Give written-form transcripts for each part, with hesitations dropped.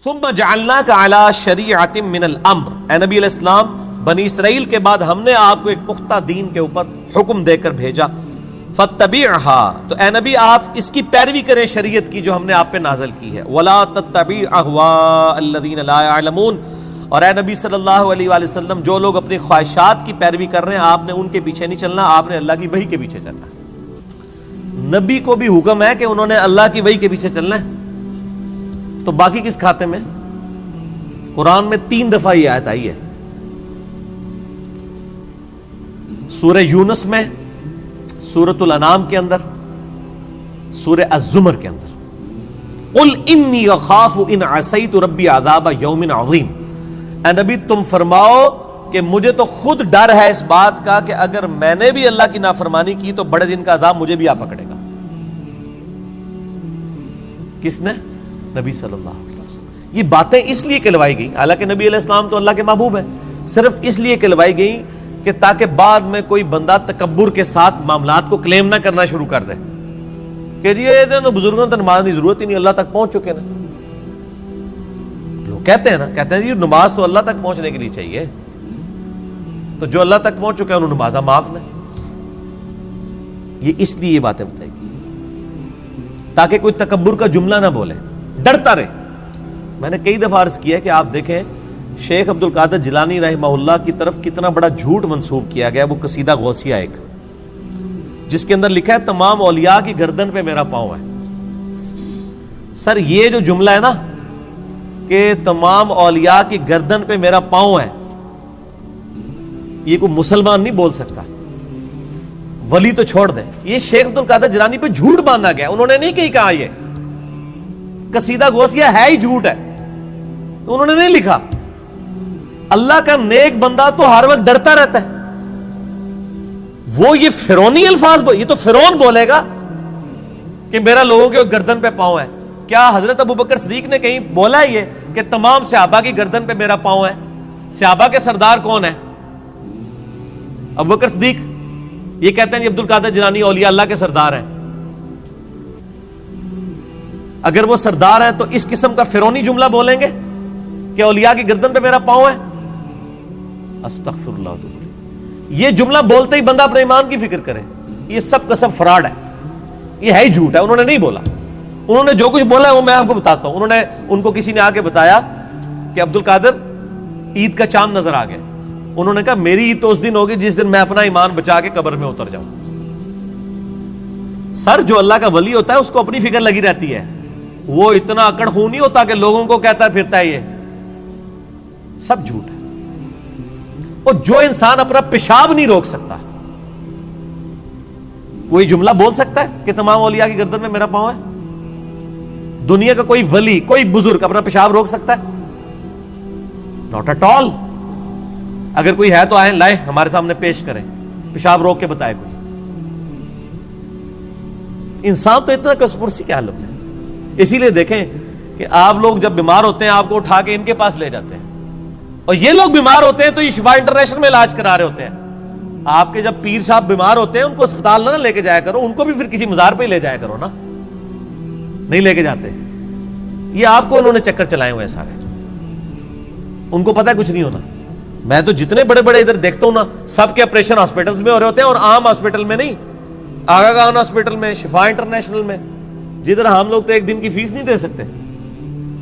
ثم جعلناک علی شریعۃ من الامر، اے نبی علیہ السلام بنی اسرائیل کے بعد ہم نے آپ کو ایک پختہ دین کے اوپر حکم دے کر بھیجا، فاتبعها، تو اے نبی آپ اس کی پیروی کریں شریعت کی جو ہم نے آپ پہ نازل کی ہے، ولا تتبع اهواء الذین لا يعلمون، اور اے نبی صلی اللہ علیہ وآلہ وسلم جو لوگ اپنی خواہشات کی پیروی کر رہے ہیں آپ نے ان کے پیچھے نہیں چلنا، آپ نے اللہ کی وحی کے پیچھے چلنا ہے۔ نبی کو بھی حکم ہے کہ انہوں نے اللہ کی وحی کے پیچھے چلنا ہے، تو باقی کس کھاتے میں؟ قرآن میں 3 دفعہ یہ آیت آئی ہے، سورہ یونس میں، سورۃ الانعام کے اندر، سورہ الزمر کے اندر۔ قل انی اخاف ان عصیت ربی عذاب یوم عظیم، اے نبی تم فرماؤ کہ مجھے تو خود ڈر ہے اس بات کا کہ اگر میں نے بھی اللہ کی نافرمانی کی تو بڑے دن کا عذاب مجھے بھی آ پکڑے گا۔ کس نے؟ نبی صلی اللہ علیہ وسلم۔ یہ باتیں اس لیے کہلوائی گئی، حالانکہ نبی علیہ السلام تو اللہ کے محبوب ہیں، صرف اس لیے کہلوائی گئی کہ تاکہ بعد میں کوئی بندہ تکبر کے ساتھ معاملات کو کلیم نہ کرنا شروع کر دے کہ جی یہ بزرگوں تو نماز کی ضرورت ہی نہیں، اللہ تک پہنچ چکے نا۔ لوگ کہتے ہیں نا، کہتے ہیں جی نماز تو اللہ تک پہنچنے کے لیے چاہیے، تو جو اللہ تک پہنچ چکے ہیں انہوں نمازہ معاف نہ۔ یہ اس لیے یہ باتیں بتائی گئی تاکہ کوئی تکبر کا جملہ نہ بولے، ڈرتا رہے۔ میں نے کئی دفعہ عرض کیا ہے کہ آپ دیکھیں شیخ عبد القادر جیلانی رحمہ اللہ کی طرف کتنا بڑا جھوٹ منسوب کیا گیا، وہ قصیدہ غوثیہ ایک، جس کے اندر لکھا ہے تمام اولیاء کی گردن پہ میرا پاؤں ہے۔ سر یہ جو جملہ ہے نا کہ تمام اولیاء کی گردن پہ میرا پاؤں ہے، یہ کوئی مسلمان نہیں بول سکتا، ولی تو چھوڑ دیں، یہ شیخ عبد القادر جیلانی پہ جھوٹ باندھا گیا، انہوں نے نہیں کہیں کہا یہ قصیدہ غوثیہ ہے ہی جھوٹ ہے، انہوں نے نہیں لکھا۔ اللہ کا نیک بندہ تو ہر وقت ڈرتا رہتا ہے، وہ یہ فرعونی الفاظ یہ تو فرعون بولے گا کہ میرا لوگوں کے گردن پہ پاؤں ہے۔ کیا حضرت ابوبکر صدیق نے کہیں بولا ہے یہ کہ تمام صحابہ کی گردن پہ میرا پاؤں ہے؟ صحابہ کے سردار کون ہے؟ ابوبکر صدیق۔ یہ کہتے ہیں عبد القادر جیلانی اولیاء اللہ کے سردار ہیں۔ اگر وہ سردار ہیں تو اس قسم کا فرعونی جملہ بولیں گے کہ اولیاء کی گردن پہ میرا پاؤں ہے؟ استغفر اللہ۔ یہ جملہ بولتے ہی بندہ اپنے ایمان کی فکر کرے، یہ سب کا سب فراڈ ہے، یہ ہے ہی جھوٹ ہے، انہوں نے نہیں بولا۔ انہوں نے جو کچھ بولا ہے وہ میں آپ کو بتاتا ہوں۔ ان کو کسی نے آ کے بتایا کہ عبد القادر عید کا چاند نظر آ گیا، انہوں نے کہا میری عید تو اس دن ہوگی جس دن میں اپنا ایمان بچا کے قبر میں اتر جاؤں۔ سر جو اللہ کا ولی ہوتا ہے اس کو اپنی فکر لگی رہتی ہے، وہ اتنا اکڑ خون نہیں ہوتا کہ لوگوں کو کہتا پھرتا ہے، یہ سب جھوٹ ہے۔ اور جو انسان اپنا پیشاب نہیں روک سکتا، کوئی جملہ بول سکتا ہے کہ تمام اولیاء کی گردن میں میرا پاؤں ہے؟ دنیا کا کوئی ولی، کوئی بزرگ اپنا پیشاب روک سکتا ہے؟ Not at all. اگر کوئی ہے تو آئیں، لائیں، ہمارے سامنے پیش کریں، پیشاب روک کے بتائے کوئی۔ انسان تو اتنا کسپرسی کیا حالت ہے۔ اسی لیے دیکھیں کہ آپ لوگ جب بیمار ہوتے ہیں آپ کو اٹھا کے ان کے پاس لے جاتے ہیں، اور یہ لوگ بیمار ہوتے ہیں تو یہ شفا انٹرنیشنل میں علاج کرا رہے ہوتے ہیں۔ آپ کے جب پیر صاحب بیمار ہوتے ہیں ان کو اسپتال نہ لے کے جایا کرو، ان کو بھی پھر کسی مزار پہ ہی لے جایا کرو نا، نہیں لے کے جاتے۔ یہ آپ کو انہوں نے چکر چلائے ہوئے ہیں سارے، ان کو پتہ ہے کچھ نہیں ہونا۔ میں تو جتنے بڑے بڑے ادھر دیکھتا ہوں نا، سب کے آپریشن ہاسپٹلز میں ہو رہے ہوتے ہیں، اور عام ہاسپٹل میں نہیں، آغا خان ہاسپٹل میں، شفا انٹرنیشنل میں، جدھر ہم لوگ تو ایک دن کی فیس نہیں دے سکتے۔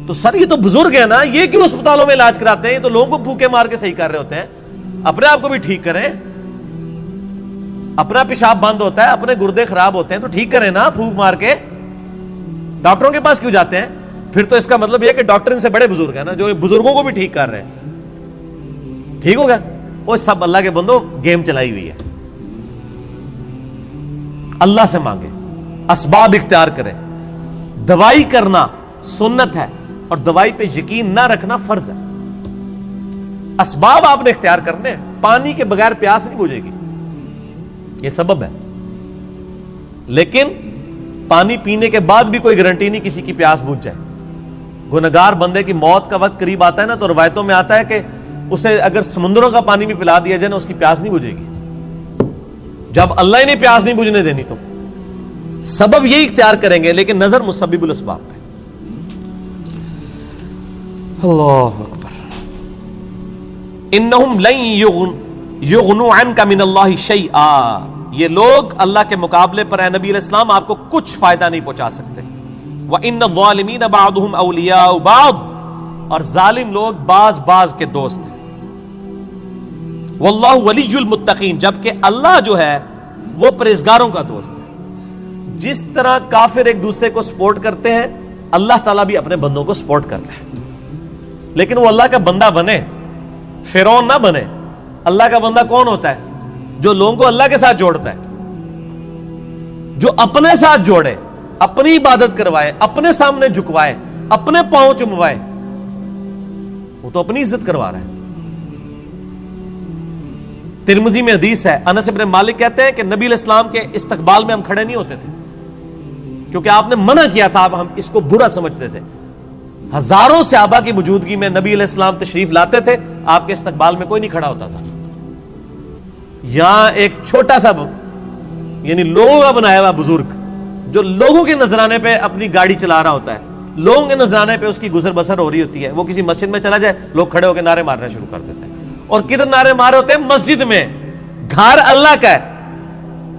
تو سر یہ تو بزرگ ہے نا، یہ کیوں اسپتالوں میں علاج کراتے ہیں؟ یہ تو لوگوں کو پھوکے مار کے صحیح کر رہے ہوتے ہیں، اپنے آپ کو بھی ٹھیک کریں۔ اپنا پیشاب بند ہوتا ہے، اپنے گردے خراب ہوتے ہیں تو ٹھیک کریں نا، پھوک مار کے۔ ڈاکٹروں کے پاس کیوں جاتے ہیں؟ پھر تو اس کا مطلب یہ کہ ڈاکٹر ان سے بڑے بزرگ ہیں نا، جو بزرگوں کو بھی ٹھیک کر رہے ہیں۔ ٹھیک ہوگا؟ وہ سب اللہ کے بندوں گیم چلائی ہوئی ہے۔ اللہ سے مانگے، اسباب اختیار کریں۔ دوائی کرنا سنت ہے اور دوائی پہ یقین نہ رکھنا فرض ہے۔ اسباب آپ نے اختیار کرنے ہیں۔ پانی کے بغیر پیاس نہیں بجھے گی، یہ سبب ہے، لیکن پانی پینے کے بعد بھی کوئی گارنٹی نہیں کسی کی پیاس بجھ جائے۔ گنہگار بندے کی موت کا وقت قریب آتا ہے نا، تو روایتوں میں آتا ہے کہ اسے اگر سمندروں کا پانی بھی پلا دیا جائے نا، اس کی پیاس نہیں بجھے گی۔ جب اللہ ہی نے پیاس نہیں بجھنے دینی تو سبب یہی اختیار کریں گے، لیکن نظر مسبب الاسباب پہ۔ اللہ اکبر. انہم لن یغنوا عنک من اللہ شیئا، یہ لوگ اللہ کے مقابلے پر اے نبی علیہ السلام آپ کو کچھ فائدہ نہیں پہنچا سکتے. وَإِنَّ الظَّالِمِينَ بَعْضُهُمْ أَوْلِيَاءُ بَعْضٍ، اور ظالم لوگ بعض کے دوست ہیں. وَاللَّهُ وَلِيُّ الْمُتَّقِينَ، جبکہ اللہ جو ہے وہ پرہیزگاروں کا دوست ہے. جس طرح کافر ایک دوسرے کو سپورٹ کرتے ہیں، اللہ تعالیٰ بھی اپنے بندوں کو سپورٹ کرتا ہے. لیکن وہ اللہ کا بندہ بنے، فرعون نہ بنے. اللہ کا بندہ کون ہوتا ہے؟ جو لوگوں کو اللہ کے ساتھ جوڑتا ہے، جو اپنے ساتھ جوڑے، اپنی عبادت کروائے، اپنے سامنے جھکوائے، اپنے پاؤں چموائے. وہ تو اپنی عزت کروا رہا ہے. ترمذی میں حدیث ہے، انس بن مالک کہتے ہیں کہ نبی علیہ السلام کے استقبال میں ہم کھڑے نہیں ہوتے تھے، کیونکہ آپ نے منع کیا تھا، ہم اس کو برا سمجھتے تھے. ہزاروں صحابہ کی موجودگی میں نبی علیہ السلام تشریف لاتے تھے، آپ کے استقبال میں کوئی نہیں کھڑا ہوتا تھا. یہاں ایک چھوٹا سا یعنی لوگوں کا بنایا ہوا بزرگ جو لوگوں کے نذرانے پہ اپنی گاڑی چلا رہا ہوتا ہے، لوگوں کے نذرانے پہ اس کی گزر بسر ہو رہی ہوتی ہے، وہ کسی مسجد میں چلا جائے، لوگ کھڑے ہو کے نعرے مارنا شروع کر دیتے ہیں. اور کدھر نعرے مارے ہوتے ہیں؟ مسجد میں. گھر اللہ کا ہے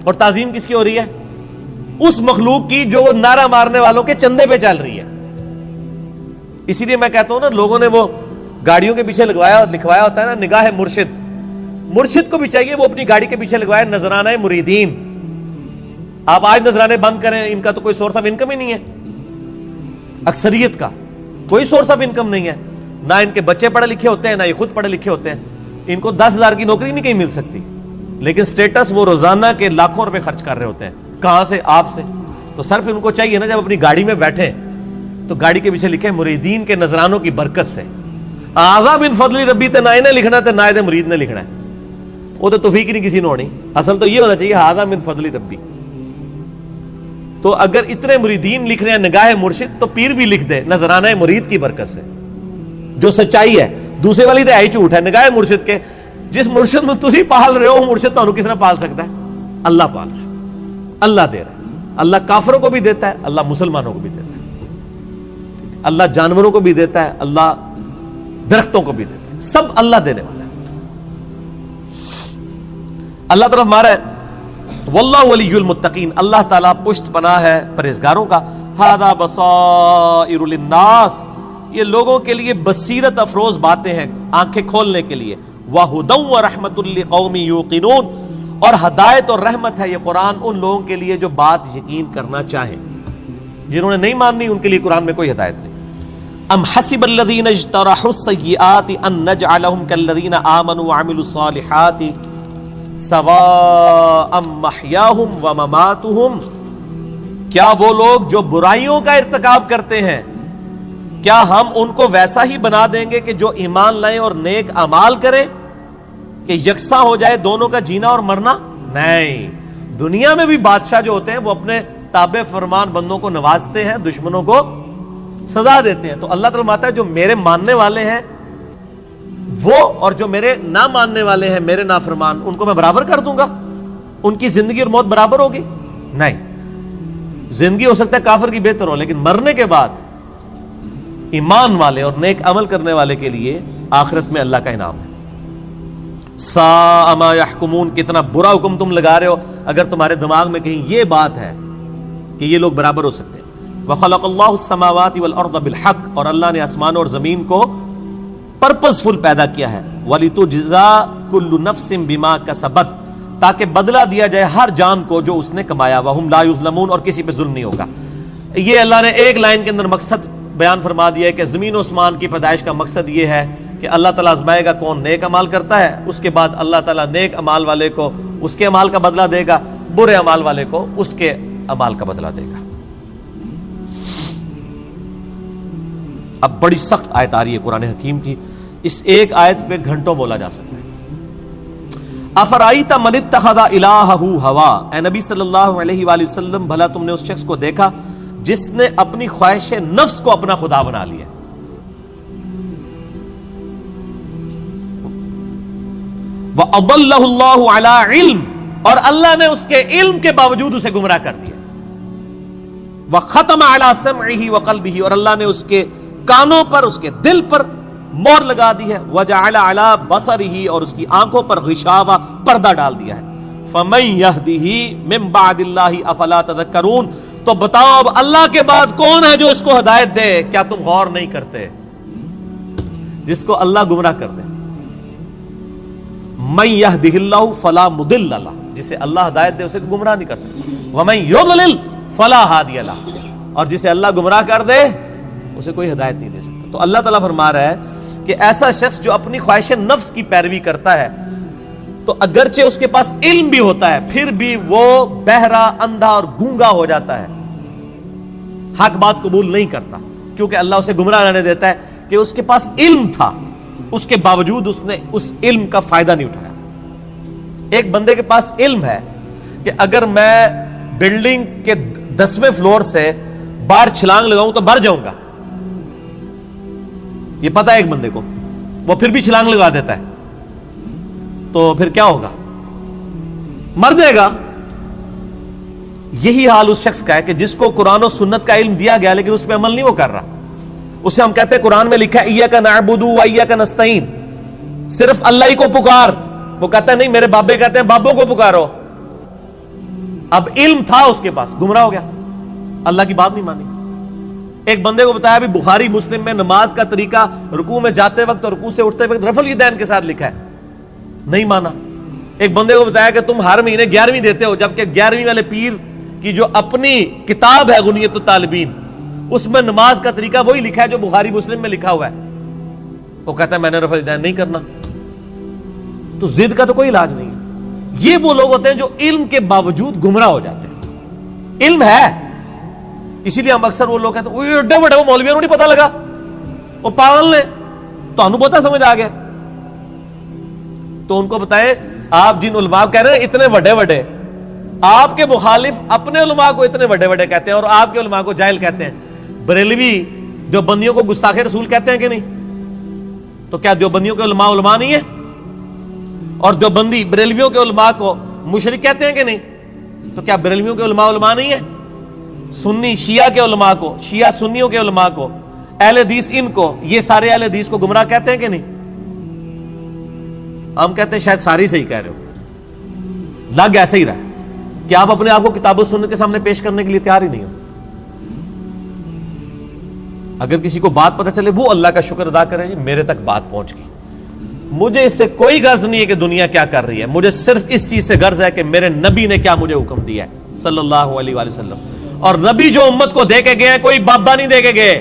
اور تعظیم کس کی ہو رہی ہے؟ اس مخلوق کی جو نعرہ مارنے والوں کے چندے پہ چل رہی ہے. اسی لیے میں کہتا ہوں نا، لوگوں نے وہ گاڑیوں کے پیچھے لکھوایا ہوتا ہے نا، نگاہ مرشد. مرشد کو بھی چاہیے وہ اپنی گاڑی کے پیچھے لگوائے نذرانہ مریدین. آپ آج نذرانے بند کریں، ان کا تو کوئی سورس آف انکم ہی نہیں ہے. اکثریت کا کوئی سورس آف انکم نہیں ہے. نہ ان کے بچے پڑھے لکھے ہوتے ہیں، نہ یہ خود پڑھے لکھے ہوتے ہیں. ان کو 10,000 کی نوکری نہیں کہیں مل سکتی، لیکن سٹیٹس وہ روزانہ کے لاکھوں روپے خرچ کر رہے ہوتے ہیں. کہاں سے؟ آپ سے. تو صرف ان کو چاہیے نا، جب اپنی گاڑی میں بیٹھیں تو گاڑی کے پیچھے لکھے مریدین کے نذرانوں کی برکت سے. آزا بن فضل ربی تے نہ انہیں لکھنا تے نہ مرید نے لکھنا ہے، وہ تو توفیق نہیں کسی نے ہونی. اصل تو یہ ہونا چاہیے آزا بن فضل ربی. تو اگر اتنے مریدین لکھ رہے ہیں نگاہ مرشد، تو پیر بھی لکھ دے نذرانہ مرید کی برکت سے، جو سچائی ہے. دوسرے والی تو ہے ہی جھوٹ ہے. نگاہ مرشد کے جس مرشد میں تسی پال رہے ہو، مرشد تو کس نے پال سکتا ہے؟ اللہ پال رہا ہے، اللہ دے رہا ہے. اللہ کافروں کو بھی دیتا ہے، اللہ مسلمانوں کو بھی دیتا ہے. اللہ جانوروں کو بھی دیتا ہے، اللہ درختوں کو بھی دیتا ہے. سب اللہ دینے والا ہے. اللہ طرف مارا ہے واللہ ولی المتقین، اللہ تعالیٰ پشت پناہ ہے پرہیزگاروں کا. ھذا بصائر للناس، یہ لوگوں کے لیے بصیرت افروز باتیں ہیں، آنکھیں کھولنے کے لیے. وہدی ورحمۃ لقوم یوقنون، اور ہدایت اور رحمت ہے یہ قرآن ان لوگوں کے لیے جو بات یقین کرنا چاہیں. جنہوں نے نہیں ماننی ان کے لیے قرآن میں کوئی ہدایت نہیں. ام حسب الذین اجترحوا السیئات ان نجعلهم كالذین آمنوا وعملوا الصالحات سواء محیاہم ومماتہم، کیا وہ لوگ جو برائیوں کا ارتکاب کرتے ہیں، کیا ہم ان کو ویسا ہی بنا دیں گے کہ جو ایمان لائیں اور نیک اعمال کریں، کہ یکساں ہو جائے دونوں کا جینا اور مرنا؟ نہیں. دنیا میں بھی بادشاہ جو ہوتے ہیں وہ اپنے تابع فرمان بندوں کو نوازتے ہیں، دشمنوں کو سزا دیتے ہیں. تو اللہ تعالیٰ ماتا ہے جو میرے ماننے والے ہیں وہ اور جو میرے نہ ماننے والے ہیں، میرے نافرمان، ان کو میں برابر کر دوں گا؟ ان کی زندگی اور موت برابر ہوگی؟ نہیں. زندگی ہو سکتا ہے کافر کی بہتر ہو، لیکن مرنے کے بعد ایمان والے اور نیک عمل کرنے والے کے لیے آخرت میں اللہ کا انعام ہے. ساء ما یحکمون، کتنا برا حکم تم لگا رہے ہو اگر تمہارے دماغ میں کہیں یہ بات ہے کہ یہ لوگ برابر ہو سکتے ہیں. وخلق اللہ السماوات والارض بالحق، اور اللہ نے آسمان اور زمین کو پرپز فل پیدا کیا ہے. وَلِتُجْزَا كُلُّ نَفْسٍ بِمَا كَسَبَتْ، تاکہ بدلہ دیا جائے ہر جان کو جو اس نے کمایا. وَهُمْ لَا يُظْلَمُونَ، اور کسی پہ ظلم نہیں ہوگا. یہ اللہ نے ایک لائن کے اندر مقصد بیان فرما دیا ہے کہ زمین و آسمان کی پیدائش کا مقصد یہ ہے کہ اللہ تعالیٰ آزمائے گا کون نیک عمال کرتا ہے، اس کے بعد اللہ تعالیٰ نیک عمال والے کو اس کے عمال کا بدلہ دے گا، برے عمال والے کو اس کے عمال کا بدلہ دے گا. اب بڑی سخت آیت آ رہی ہے قرآن حکیم کی، اس ایک آیت پہ گھنٹوں بولا جا سکتا ہے. افرائیت من اتخذ الہہ ہوا، اے نبی صلی اللہ علیہ وآلہ وسلم بھلا تم نے اس شخص کو دیکھا جس نے اپنی خواہش نفس کو اپنا خدا بنا لیا. وَأَضَلَّهُ اللَّهُ عَلَىٰ عِلْمٍ، اور اللہ نے اس کے علم کے باوجود اسے گمراہ کر دیا. وَخَتَمَ عَلَىٰ سَمْعِهِ وَقَلْبِهِ، اور اللہ نے اس کے کانوں پر اس کے دل پر مہر لگا دی ہے، وجعل علی بصرہ اور اس کی آنکھوں پر غشاوہ پردہ ڈال دیا ہے۔ فمن یہدہ من بعد اللہ افلا تذکرون، تو بتاؤ اب اللہ کے بعد کون ہے جو اس کو ہدایت دے؟ کیا تم غور نہیں کرتے؟ جس کو اللہ گمراہ کر دے، من یہدہ اللہ فلا مضل لہ، جسے اللہ ہدایت دے اسے گمراہ نہیں کر سکتا، ومن یضلل فلا ہادی لہ، اور جسے اللہ گمراہ کر دے اسے کوئی ہدایت نہیں دے سکتا۔ تو اللہ تعالیٰ فرما رہا ہے کہ ایسا شخص جو اپنی خواہش نفس کی پیروی کرتا ہے تو اگرچہ اس کے پاس علم بھی ہوتا ہے پھر بھی وہ بہرا، اندھا اور گونگا ہو جاتا ہے، حق بات قبول نہیں کرتا، کیونکہ اللہ اسے گمراہ رہنے دیتا ہے کہ اس کے پاس علم تھا، اس کے باوجود اس نے اس علم کا فائدہ نہیں اٹھایا۔ ایک بندے کے پاس علم ہے کہ اگر میں بلڈنگ کے 10ویں فلور سے باہر چھلانگ لگاؤں تو مر جاؤں گا، یہ پتہ ہے ایک بندے کو، وہ پھر بھی چھلانگ لگا دیتا ہے، تو پھر کیا ہوگا؟ مر جائے گا۔ یہی حال اس شخص کا ہے کہ جس کو قرآن و سنت کا علم دیا گیا لیکن اس پہ عمل نہیں وہ کر رہا۔ اسے ہم کہتے ہیں قرآن میں لکھا ہے ایاک نعبد و ایاک نستعین، صرف اللہ ہی کو پکار، وہ کہتا ہے نہیں میرے بابے کہتے ہیں بابوں کو پکارو۔ اب علم تھا اس کے پاس، گمراہ ہو گیا، اللہ کی بات نہیں مانی۔ ایک بندے کو بتایا بھی بخاری مسلم میں نماز کا طریقہ رکوع میں جاتے وقت اور رکوع سے اٹھتے وقت رفع الیدین کے ساتھ لکھا ہے، نہیں مانا۔ ایک بندے کو بتایا کہ تم ہر مہینے 11ویں دیتے ہو، جبکہ 11ویں والے پیر کی جو اپنی کتاب ہے غنیۃ الطالبین اس میں نماز کا طریقہ وہی لکھا ہے جو بخاری مسلم میں لکھا ہوا ہے، وہ کہتا ہے میں نے رفع الیدین نہیں کرنا۔ تو ضد کا تو کوئی علاج نہیں ہے۔ یہ وہ لوگ ہوتے ہیں جو علم کے باوجود گمراہ ہو جاتے ہیں۔ علم ہے، اسی لیے ہم اکثر وہ لوگ کہتے ہیں ایڈے بڑے وہ مولویوں کو نہیں پتا لگا، وہ پاگل نے، تو ہمیں پتا سمجھ آ گیا۔ تو ان کو بتائے آپ جن علماء کہہ رہے ہیں اتنے بڑے بڑے، آپ کے مخالف اپنے علماء کو اتنے بڑے بڑے کہتے ہیں اور آپ کے علماء کو جاہل کہتے ہیں۔ بریلوی دیوبندیوں کو گستاخ رسول کہتے ہیں کہ نہیں؟ تو کیا دیوبندیوں کے علماء علماء نہیں ہیں؟ اور دیوبندی بریلویوں کے علماء کو مشرک کہتے ہیں کہ نہیں؟ تو کیا بریلویوں کے علماء علماء نہیں ہیں؟ سنی شیعہ کے علماء کو، شیعہ سنیوں کے علماء کو، اہل حدیث ان کو، یہ سارے اہل حدیث کو گمراہ کہتے ہیں کہ نہیں؟ ہم کہتے ہیں شاید ساری صحیح کہہ رہے ہو، لگ ایسا ہی رہا ہے کہ آپ اپنے آپ کو کتاب و سنت کے سامنے پیش کرنے کے لیے تیار ہی نہیں ہو۔ اگر کسی کو بات پتہ چلے وہ اللہ کا شکر ادا کرے، جی میرے تک بات پہنچ گئی، مجھے اس سے کوئی غرض نہیں ہے کہ دنیا کیا کر رہی ہے، مجھے صرف اس چیز سے غرض ہے کہ میرے نبی نے کیا مجھے حکم دیا ہے صلی اللہ علیہ وآلہ وسلم۔ اور نبی جو امت کو دے کے گئے ہیں کوئی بابا نہیں دے کے گئے۔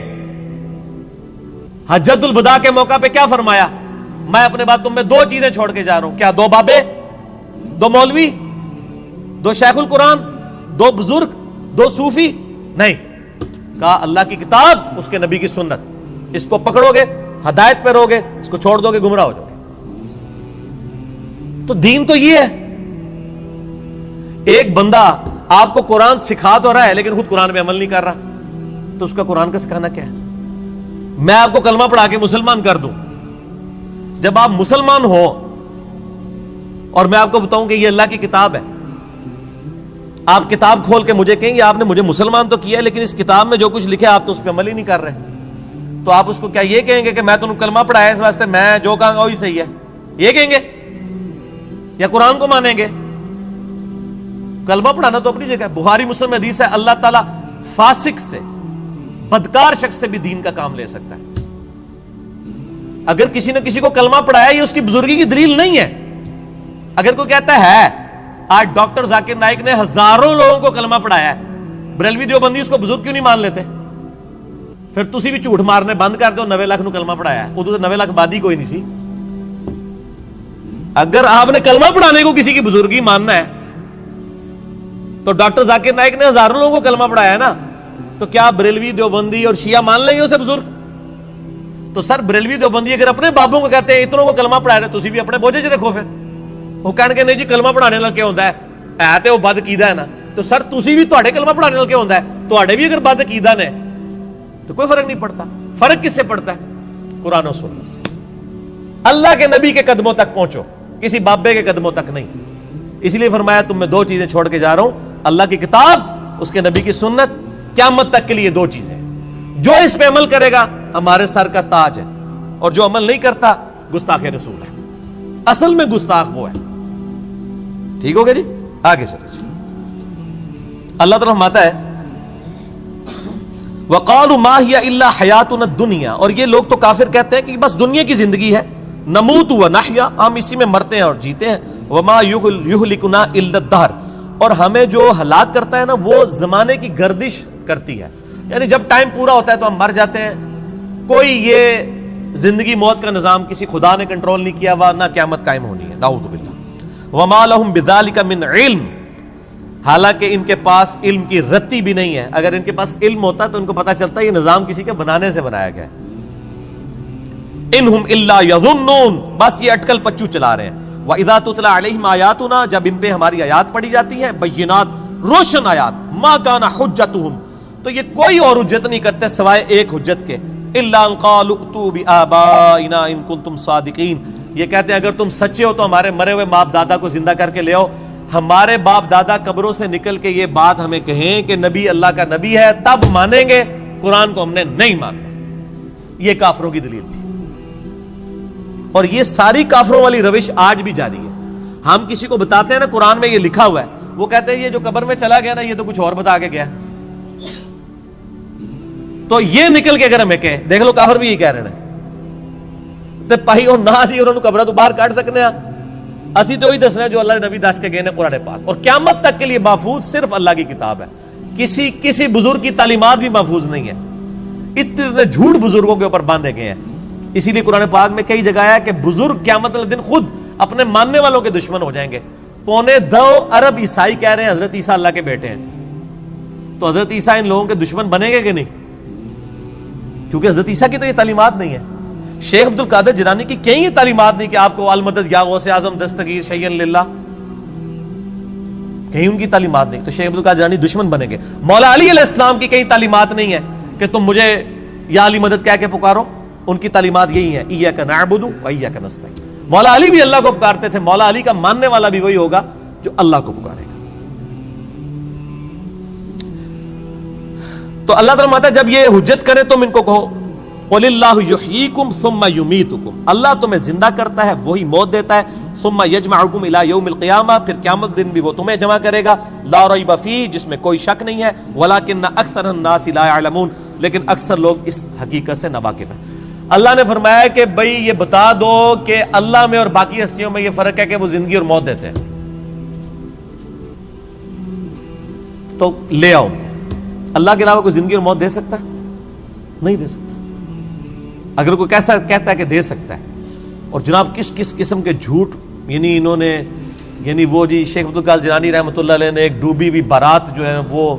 حجۃ الوداع کے موقع پہ کیا فرمایا؟ میں اپنے بعد تم میں 2 چیزیں چھوڑ کے جا رہا ہوں۔ کیا 2 بابے، 2 مولوی، 2 شیخ القرآن، 2 بزرگ، 2 صوفی؟ نہیں، کہا اللہ کی کتاب، اس کے نبی کی سنت، اس کو پکڑو گے ہدایت پہ رہو گے، اس کو چھوڑ دو گے گمراہ ہو جاؤ گے۔ تو دین تو یہ ہے۔ ایک بندہ آپ کو قرآن سکھا تو رہا ہے لیکن خود قرآن پہ عمل نہیں کر رہا، تو اس کا قرآن کا سکھانا کیا ہے؟ میں آپ کو کلمہ پڑھا کے مسلمان کر دوں، جب آپ مسلمان ہو اور میں آپ کو بتاؤں کہ یہ اللہ کی کتاب ہے، آپ کتاب کھول کے مجھے کہیں گے آپ نے مجھے مسلمان تو کیا ہے لیکن اس کتاب میں جو کچھ لکھا ہے آپ تو اس پہ عمل ہی نہیں کر رہے، تو آپ اس کو کیا یہ کہیں گے کہ میں تمہیں کلمہ پڑھایا اس واسطے میں جو کہوں گا وہی صحیح ہے، یہ کہیں گے یا قرآن کو مانیں گے؟ کلمہ پڑھانا تو اپنی جگہ ہے، بخاری مسلم حدیث ہے اللہ تعالیٰ فاسق سے، بدکار شخص سے بھی دین کا کام لے سکتا ہے۔ اگر کسی نے کسی کو کلمہ پڑھایا یہ اس کی بزرگی کی دلیل نہیں ہے۔ اگر کوئی کہتا ہے آج ڈاکٹر ذاکر نائک نے ہزاروں لوگوں کو کلمہ پڑھایا ہے، بریلوی دیوبندی اس کو بزرگ کیوں نہیں مان لیتے؟ پھر تسی بھی جھوٹ مارنے بند کر دو، 90 لاکھ نو کلمہ پڑھایا ہے، ادو تو 90 لاکھ بادی کوئی نہیں سی۔ اگر آپ نے کلمہ پڑھانے کو کسی کی بزرگی ماننا ہے تو ڈاکٹر ذاکر نائک نے ہزاروں لوگوں کو کلمہ پڑھایا ہے نا، تو کیا بریلوی دیوبندی اور شیعہ مان لیں گے اسے بزرگ؟ تو سر بریلوی دیوبندی اگر اپنے بابوں کو کہتے ہیں اتنوں کو کلمہ پڑھایا تھے، تسی بھی اپنے بوجھے چ رکھو، پھر وہ کہنے کے نہیں جی کلمہ پڑھانے نال کیا ہوتا ہے تے وہ بد عقیدہ ہے نا، تو سر تسی بھی تواڈے کلمہ پڑھانے نال کیا ہوتا ہے، تواڈے بھی اگر بد عقیدہ نے تو کوئی فرق نہیں پڑتا۔ فرق کس سے پڑتا ہے؟ قرآن و سنت سے۔ اللہ کے نبی کے قدموں تک پہنچو، کسی بابے کے قدموں تک نہیں۔ اس لیے فرمایا تم میں 2 چیزیں چھوڑ کے جا رہا ہوں، اللہ کی کتاب، اس کے نبی کی سنت، قیامت تک کے لیے 2 چیزیں، جو اس پہ عمل کرے گا ہمارے سر کا تاج ہے، اور جو عمل نہیں کرتا گستاخ رسول ہے. اصل میں گستاخ وہ ہے. ٹھیک ہو گیا جی؟ آگے چلے جی. اللہ تعالیٰ فرماتا ہے وَقَالُوا مَا هِيَ إِلَّا حَيَاتُنَا الدُّنْيَا، اور یہ لوگ تو کافر کہتے ہیں کہ بس دنیا کی زندگی ہے، نموت وَنَحْيَا، ہم اسی میں مرتے ہیں اور جیتے ہیں، وَمَا يُهْلِكُنَا إِلَّا الدَّهْرُ، اور ہمیں جو ہلاک کرتا ہے نا وہ زمانے کی گردش کرتی ہے، یعنی جب ٹائم پورا ہوتا ہے تو ہم مر جاتے ہیں. کوئی یہ زندگی موت کا نظام کسی خدا نے کنٹرول نہیں کیا ہوا، نہ قیامت قائم ہونی ہے، نعوذ باللہ. وَمَا لَهُمْ بِذَلِكَ مِنْ عِلْمٍ، حالانکہ ان کے پاس علم کی رتی بھی نہیں ہے. اگر ان کے پاس علم ہوتا تو ان کو پتا چلتا ہے یہ نظام کسی کے بنانے سے بنایا گیا ہے. اِنْهُمْ إِلَّا يَظُنُّونَ، بس یہ اٹکل پچو چلا رہے ہیں. وَإِذَا تُتْلَىٰ عَلَيْهِمْ آيَاتُنَا، جب ان پہ ہماری آیات پڑھی جاتی ہیں، بینات، روشن آیات، مَا كَانَ حُجَّتُهُمْ، تو یہ کوئی اور حجت نہیں کرتے سوائے ایک حجت کے، إِلَّا أَن قَالُوا ائْتُوا بِآبَائِنَا إِن كُنتُمْ صَادِقِينَ، یہ کہتے ہیں اگر تم سچے ہو تو ہمارے مرے ہوئے باپ دادا کو زندہ کر کے لے آؤ. ہمارے باپ دادا قبروں سے نکل کے یہ بات ہمیں کہیں کہ نبی اللہ کا نبی ہے تب مانیں گے، قرآن کو ہم نے نہیں ماننا. یہ کافروں کی دلیل تھی، اور یہ ساری کافروں والی روش آج بھی جاری ہے. ہم کسی کو بتاتے ہیں نا قرآن میں یہ لکھا ہوا ہے، وہ کہتے ہیں یہ جو قبر میں چلا گیا نا یہ تو کچھ اور بتا کے گیا. تو یہ نکل کے اگر ہمیں کہے، دیکھ لو کافر بھی یہ کہہ رہے ہیں تے پائی اور نہ سی انہوں نے قبرہ تو باہر کاٹ سکنے ہیں، اسی تو وہی دسنا ہے جو اللہ نے نبی دس کے گئے نے قرآن پاک، اور قیامت تک کے لیے محفوظ صرف اللہ کی کتاب ہے. کسی بزرگ کی تعلیمات بھی محفوظ نہیں ہے. اتنے جھوٹ بزرگوں کے اوپر باندھے گئے ہیں. اسی لیے قرآن پاک میں کئی جگہ آیا کہ بزرگ قیامت والے دن خود اپنے ماننے والوں کے دشمن ہو جائیں گے. 2.25 ارب عیسائی کہہ رہے ہیں حضرت عیسیٰ اللہ کے بیٹے ہیں، تو حضرت عیسیٰ ان لوگوں کے دشمن بنیں گے کہ نہیں؟ کیونکہ حضرت عیسیٰ کی تو یہ تعلیمات نہیں ہے. شیخ عبد القادر جیلانی کی کہیں یہ تعلیمات نہیں کہ آپ کو المدد یا غوث اعظم دستگیر شیئن للہ، کہیں ان کی تعلیمات نہیں. تو شیخ عبد القادر جیلانی دشمن بنیں گے. مولا علی علیہ السلام کی کہیں تعلیمات نہیں ہے کہ تم مجھے یا علی مدد کہہ کے پکارو. ان کی تعلیمات یہی ہے، ایاک نعبد و ایاک نستعین. مولا علی بھی اللہ کو پکارتے تھے. مولا علی کا ماننے والا بھی وہی ہوگا جو اللہ کو پکارے گا. تو اللہ تعالیٰ فرماتا ہے جب یہ حجت کرے تم ان کو کہو قُلِ اللَّهُ يُحْيِيكُمْ ثُمَّ يُمِيتُكُمْ، اللہ تمہیں زندہ کرتا ہے وہی موت دیتا ہے. ثُمَّ يَجْمَعُكُمْ إِلَى يَوْمِ الْقِيَامَةِ، پھر قیامت دن بھی وہ تمہیں جمع کرے گا. لَا رَيْبَ فِيهِ، جس میں کوئی شک نہیں ہے. وَلَكِنَّ أَكْثَرَ النَّاسِ لَا يَعْلَمُونَ، لیکن اکثر لوگ اس حقیقت سے ناواقف ہیں. اللہ نے فرمایا کہ بھئی یہ بتا دو کہ اللہ میں اور باقی ہستیوں میں یہ فرق ہے کہ وہ زندگی اور موت دیتے ہیں، تو لے آؤ. اللہ کے علاوہ کوئی زندگی اور موت دے سکتا ہے؟ نہیں دے سکتا. اگر کوئی کیسا کہتا ہے کہ دے سکتا ہے، اور جناب کس کس قسم کے جھوٹ، یعنی انہوں نے، یعنی وہ جی شیخ عبد القادر جیلانی رحمۃ اللہ علیہ نے ایک ڈوبی ہوئی بارات جو ہے وہ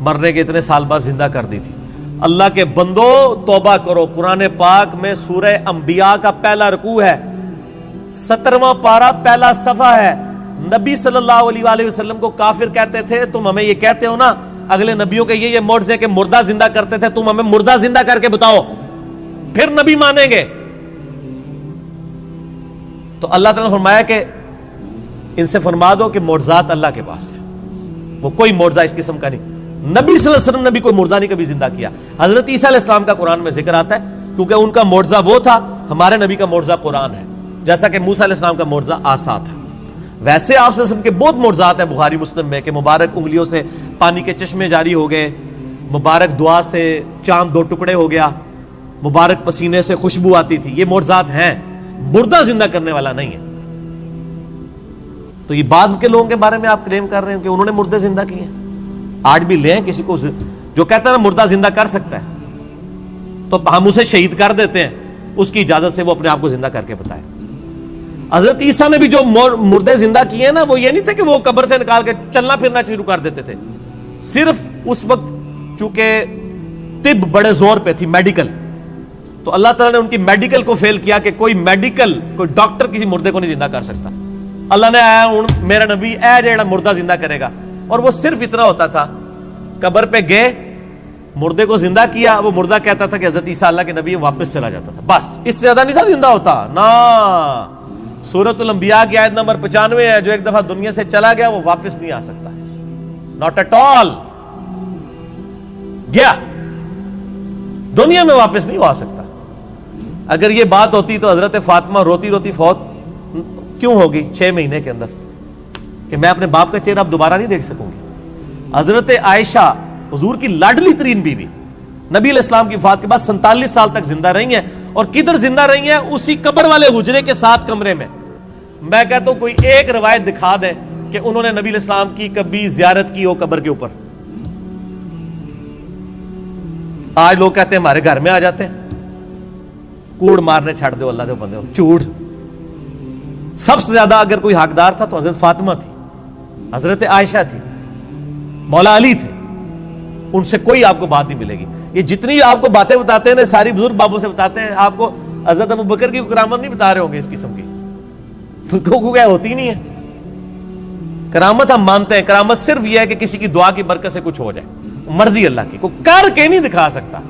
مرنے کے اتنے سال بعد زندہ کر دی تھی. اللہ کے بندو توبہ کرو. قرآن پاک میں سورہ انبیاء کا پہلا رکوع ہے، 17واں پارہ پہلا صفحہ ہے. نبی صلی اللہ علیہ وآلہ وسلم کو کافر کہتے تھے، تم ہمیں یہ کہتے ہو نا اگلے نبیوں کے یہ معجزے کہ مردہ زندہ کرتے تھے، تم ہمیں مردہ زندہ کر کے بتاؤ پھر نبی مانیں گے. تو اللہ تعالیٰ نے فرمایا کہ ان سے فرما دو کہ معجزات اللہ کے پاس ہے، وہ کوئی معجزہ اس قسم کا نہیں. نبی صلی اللہ علیہ وسلم نے بھی کوئی مردہ نہیں کبھی زندہ کیا. حضرت عیسیٰ علیہ السلام کا قرآن میں ذکر آتا ہے کیونکہ ان کا معجزہ وہ تھا. ہمارے نبی کا معجزہ قرآن ہے، جیسا کہ موسیٰ علیہ السلام کا معجزہ عصا تھا. ویسے آپ صلی اللہ علیہ وسلم کے بہت معجزات ہیں بخاری مسلم میں کہ مبارک انگلیوں سے پانی کے چشمے جاری ہو گئے، مبارک دعا سے چاند 2 ٹکڑے ہو گیا، مبارک پسینے سے خوشبو آتی تھی. یہ معجزات ہیں، مردہ زندہ کرنے والا نہیں ہے. تو یہ بعد کے لوگوں کے بارے میں آپ کلیم کر رہے ہیں کہ انہوں نے مردے زندہ کیے ہیں. آج بھی لیں کسی کو جو کہتا ہے نا مردہ زندہ کر سکتا ہے تو ہم اسے شہید کر دیتے ہیں، اس کی اجازت سے وہ اپنے آپ کو زندہ کر کے بتائے. حضرت عیسیٰ نے بھی جو مردے زندہ کیے ہیں نا، وہ یہ نہیں تھے کہ وہ قبر سے نکال کے چلنا پھرنا شروع کر دیتے تھے. صرف اس وقت چونکہ طب بڑے زور پہ تھی، میڈیکل، تو اللہ تعالیٰ نے ان کی میڈیکل کو فیل کیا کہ کوئی ڈاکٹر کسی مردے کو نہیں زندہ کر سکتا. اللہ نے آیا میرا نبی اے جیڑا مردہ زندہ کرے گا. اور وہ صرف اتنا ہوتا تھا، قبر پہ گئے، مردے کو زندہ کیا، وہ مردہ کہتا تھا کہ حضرت عیسیٰ اللہ کے نبی، واپس چلا جاتا تھا. بس اس سے زیادہ نہیں تھا زندہ ہوتا نا. سورۃ الانبیاء کی آیت نمبر 95 ہے، جو ایک دفعہ دنیا سے چلا گیا وہ واپس نہیں آ سکتا. Not at all. گیا دنیا میں واپس نہیں ہو سکتا. اگر یہ بات ہوتی تو حضرت فاطمہ روتی روتی فوت کیوں ہوگی 6 مہینے کے اندر کہ میں اپنے باپ کا چہرہ اب دوبارہ نہیں دیکھ سکوں گی. حضرت عائشہ حضور کی لاڈلی ترین بیوی نبی علیہ السلام کی وفات کے بعد 47 سال تک زندہ رہی ہیں, اور کدھر زندہ رہی ہیں؟ اسی قبر والے حجرے کے 7 کمرے میں. میں کہتا ہوں کوئی ایک روایت دکھا دے کہ انہوں نے نبی علیہ السلام کی کبھی زیارت کی ہو قبر کے اوپر. آج لوگ کہتے ہیں ہمارے گھر میں آ جاتے ہیں, کوڑ مارنے چھڑ دو اللہ دے بندے ہو, چوڑ. سب سے زیادہ اگر کوئی حقدار تھا تو حضرت فاطمہ تھی, حضرت عائشہ تھی, مولا علی تھے. ان سے کوئی آپ کو بات نہیں ملے گی. یہ جتنی آپ کو باتیں بتاتے ہیں نا ساری بزرگ بابوں سے بتاتے ہیں, آپ کو حضرت ابوبکر کی کرامت نہیں بتا رہے ہوں گے اس قسم کی, تو کیا ہوتی نہیں ہے کرامت. ہم مانتے ہیں کرامت صرف یہ ہے کہ کسی کی دعا کی برکت سے کچھ ہو جائے, مرضی اللہ کی. کوئی کر کے نہیں دکھا سکتا,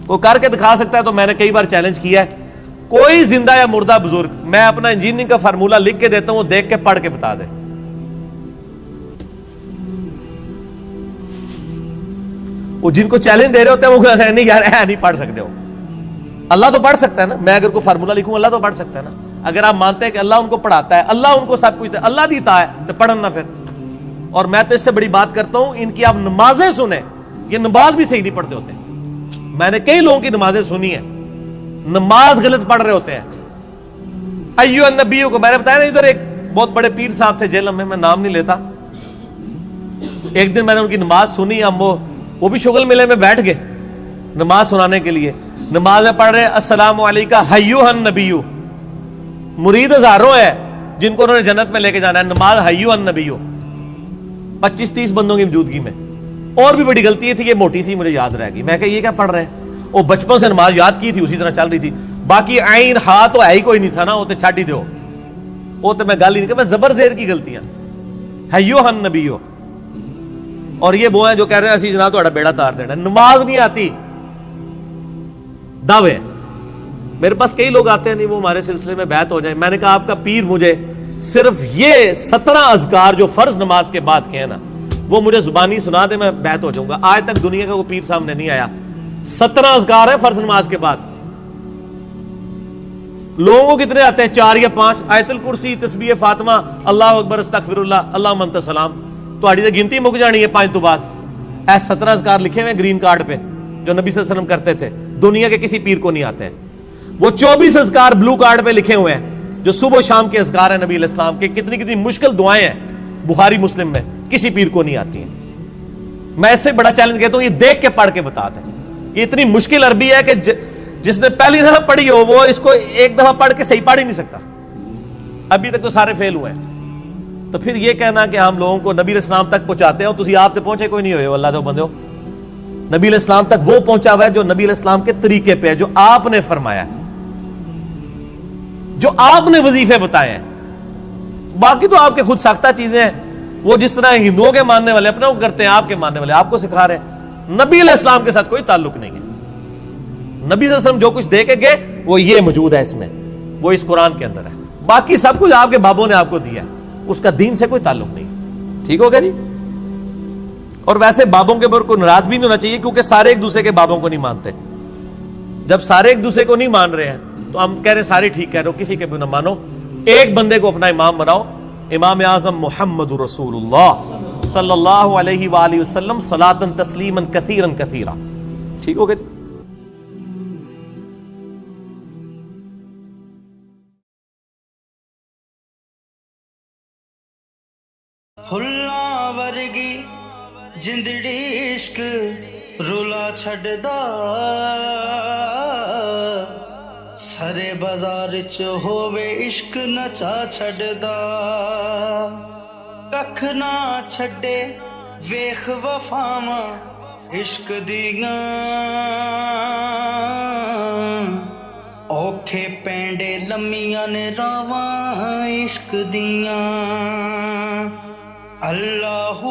کوئی کر کے دکھا سکتا ہے تو میں نے کئی بار چیلنج کیا ہے, کوئی زندہ یا مردہ بزرگ میں اپنا انجینئرنگ کا فارمولہ لکھ کے دیتا ہوں, وہ دیکھ کے پڑھ کے بتا دے. وہ جن کو چیلنج دے رہے ہوتے ہیں وہ کہتے ہیں نہیں یار نہیں پڑھ سکتے ہو. اللہ تو پڑھ سکتا ہے نا, میں اگر کوئی فارمولہ لکھوں اللہ تو پڑھ سکتا ہے نا. اگر آپ مانتے ہیں کہ اللہ ان کو پڑھاتا ہے, اللہ ان کو سب کچھ اللہ دیتا ہے, تو پڑھن نہ پھر. اور میں تو اس سے بڑی بات کرتا ہوں, ان کی آپ نمازیں سنیں, یہ نماز بھی صحیح نہیں پڑھتے ہوتے. میں نے کئی لوگوں کی نمازیں سنی ہیں, نماز غلط پڑھ رہے ہوتے ہیں. ایو النبیوں کو میں نے بتایا نا, ادھر ایک بہت بڑے پیر صاحب تھے جیل میں نام نہیں لیتا. ایک دن میں نے ان کی نماز سنی, ہم وہ بھی شغل ملے میں بیٹھ گئے نماز سنانے کے لیے. نماز میں پڑھ رہے السلام علیکہ ایھا النبی, مرید ہزاروں ہے جن کو انہوں نے جنت میں لے کے جانا ہے. نماز ایھا النبی 25-30 بندوں کی موجودگی میں. اور بھی بڑی غلطی تھی, یہ موٹی سی مجھے یاد رہ گئی. میں کہ یہ کیا پڑھ رہے ہیں, وہ بچپن سے نماز یاد کی تھی اسی طرح چل رہی تھی. باقی عین ہاتھ تو ہے ہی کوئی نہیں تھا نا, وہ تو چھڈ ہی دو, وہ تو میں گل ہی نہیں کہ میں زبر زیر کی غلطیاں. ایھا النبی, اور یہ وہ ہیں جو کہہ رہے ہیں اسی جناب تہاڈا بیڑا تار دینا. نماز نہیں آتی, دعوے. میرے پاس کئی لوگ آتے ہیں نہیں وہ ہمارے سلسلے میں بیعت ہو جائیں. میں نے کہا آپ کا پیر مجھے صرف یہ 17 اذکار جو فرض نماز کے بعد کے ہیں نا وہ مجھے زبانی سنا دے, میں بیعت ہو جاؤں گا. آج تک دنیا کا کوئی پیر سامنے نہیں آیا. 17 اذکار ہیں فرض نماز کے بعد. لوگوں کو کتنے آتے ہیں, 4 یا 5. آیت الکرسی, تسبیح فاطمہ, اللہ اکبر, استغفر اللہ, اللہم انت السلام. تو آڑی گنتی مک جانی ہے 5 تو بعد. ایسے 17 اذکار لکھے ہوئے گرین کارڈ پہ جو نبی صلی اللہ علیہ وسلم کرتے تھے, دنیا کے کسی پیر کو نہیں آتے ہیں. وہ 24 اذکار بلو کارڈ پہ لکھے ہوئے ہیں جو صبح و شام کے اذکار ہیں نبی علیہ السلام کے. کتنی کتنی مشکل دعائیں ہیں بخاری مسلم میں, کسی پیر کو نہیں آتی ہیں. میں اس سے بڑا چیلنج کہتا ہوں یہ دیکھ کے پڑھ کے بتا دیں. یہ اتنی مشکل عربی ہے کہ جس نے پہلی دفعہ پڑھی ہو وہ اس کو ایک دفعہ پڑھ کے صحیح پڑھ ہی نہیں سکتا. ابھی تک تو سارے فیل ہوئے ہیں. تو پھر یہ کہنا کہ ہم لوگوں کو نبی علیہ السلام تک پہنچاتے ہیں, تو آپ تک پہنچے کوئی نہیں ہوئے اللہ دے بندے ہو. نبی علیہ السلام تک وہ پہنچا ہوا ہے جو نبی علیہ السلام کے طریقے پہ ہے, جو آپ نے فرمایا ہے, جو آپ نے وظیفے بتائے ہیں. باقی تو آپ کے خود ساختہ چیزیں ہیں, وہ جس طرح ہندوؤں کے ماننے والے اپنا وہ کرتے ہیں, آپ کے ماننے والے آپ کو سکھا رہے ہیں. نبی علیہ السلام کے ساتھ کوئی تعلق نہیں ہے. نبی صلی اللہ علیہ وسلم جو کچھ دے کے گئے وہ یہ موجود ہے اس میں, وہ اس قرآن کے اندر ہے. باقی سب کچھ آپ کے بابوں نے آپ کو دیا ہے, اس کا دین سے کوئی تعلق نہیں. ٹھیک ہو گیا جی. اور ویسے بابوں کے اوپر کوئی ناراض بھی نہیں ہونا چاہیے, کیونکہ سارے ایک دوسرے کے بابوں کو نہیں مانتے. جب سارے ایک دوسرے کو نہیں مان رہے ہیں تو ہم کہہ رہے ہیں سارے ٹھیک کہہ رہے ہو, کسی کے بھی نہ مانو, ایک بندے کو اپنا امام بناؤ. امام اعظم محمد رسول اللہ صلی اللہ علیہ وآلہ وسلم صلاۃ تسلیما کثیرا کثیرا. ٹھیک ہو گیا. فلاں ورگی جندڑی عشق رولا چھڑدا, سارے بازار چ ہووے عشق نچا چھڑدا. ککھ نہ چھڑے ویخ وفاواں عشق دیاں, اوکھے پینڈے لمیاں نے راواں عشق دیاں. اللہ